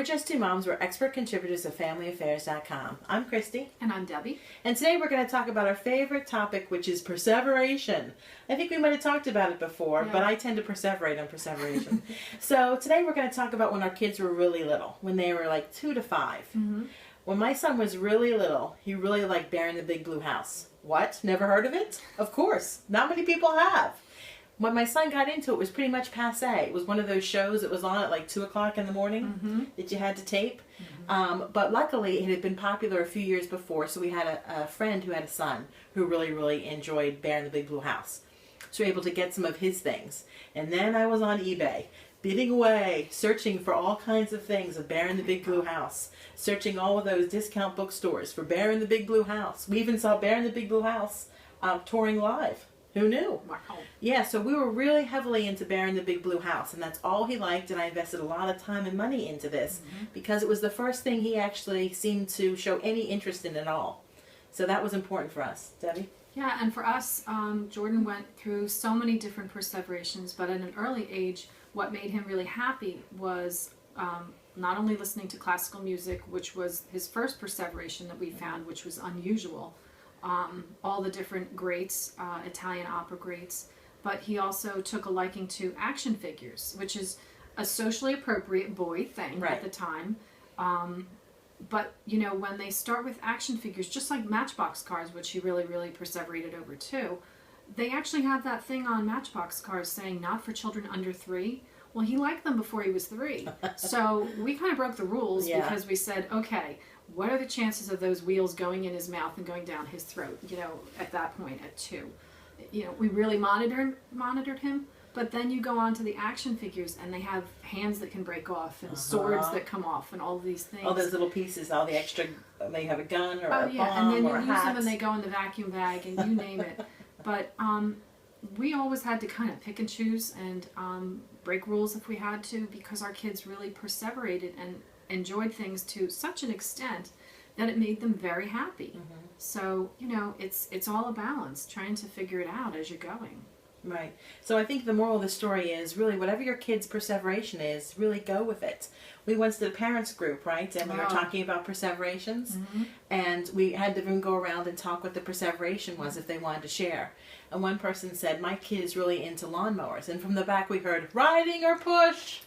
We're just two moms. We're expert contributors of FamilyAffaires.com. I'm Christy. And I'm Debbie. And today we're going to talk about our favorite topic, which is perseveration. I think we might have talked about it before, but I tend to perseverate on perseveration. So today we're going to talk about when our kids were really little, when they were like 2 to 5. Mm-hmm. When my son was really little, he really liked Bear in the Big Blue House. What? Never heard of it? Of course. Not many people have. When my son got into it, it was pretty much passé. It was one of those shows that was on at like 2 o'clock in the morning that you had to tape. But luckily, it had been popular a few years before, so we had a friend who had a son who really enjoyed Bear in the Big Blue House. So we were able to get some of his things. And then I was on eBay, bidding away, searching for all kinds of things of Bear in the Big Blue House, searching all of those discount bookstores for Bear in the Big Blue House. We even saw Bear in the Big Blue House touring live. Who knew? Wow. Yeah, so we were really heavily into Bear in the Big Blue House, and that's all he liked, and I invested a lot of time and money into this because it was the first thing he actually seemed to show any interest in at all. So that was important for us. Debbie? Yeah, and for us, Jordan went through so many different perseverations, but at an early age, what made him really happy was not only listening to classical music, which was his first perseveration that we found, which was unusual, all the different greats, Italian opera greats, but he also took a liking to action figures, which is a socially appropriate boy thing at the time. But, you know, when they start with action figures, just like Matchbox cars, which he really perseverated over too, they actually have that thing on Matchbox cars saying not for children under 3. Well, he liked them before he was 3. So we kind of broke the rules because we said, okay, what are the chances of those wheels going in his mouth and going down his throat, you know, at that point at 2? You know, we really monitored him, but then you go on to the action figures and they have hands that can break off and swords that come off and all of these things. All those little pieces, all the extra, they have a gun or a bomb and then or a you use hat. them and they go in the vacuum bag and you name it. But we always had to kind of pick and choose and break rules if we had to, because our kids really perseverated and enjoyed things to such an extent that it made them very happy. So, you know, it's all a balance, trying to figure it out as you're going. Right. So I think the moral of the story is really whatever your kid's perseveration is, really go with it. We once did a parents group, right? And we were talking about perseverations. And we had them go around and talk what the perseveration was if they wanted to share. And one person said, my kid is really into lawnmowers. And from the back we heard, riding or push.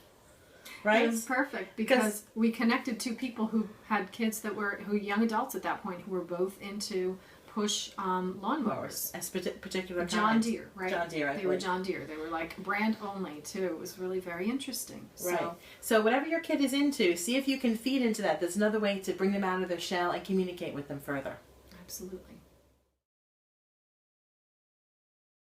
Right? It was perfect because we connected 2 people who had kids that were young adults at that point who were both into push lawnmowers. As particular John Deere, right? John Deere, I They were John Deere. They were like brand only too. It was really very interesting. Right. So whatever your kid is into, see if you can feed into that. That's another way to bring them out of their shell and communicate with them further. Absolutely.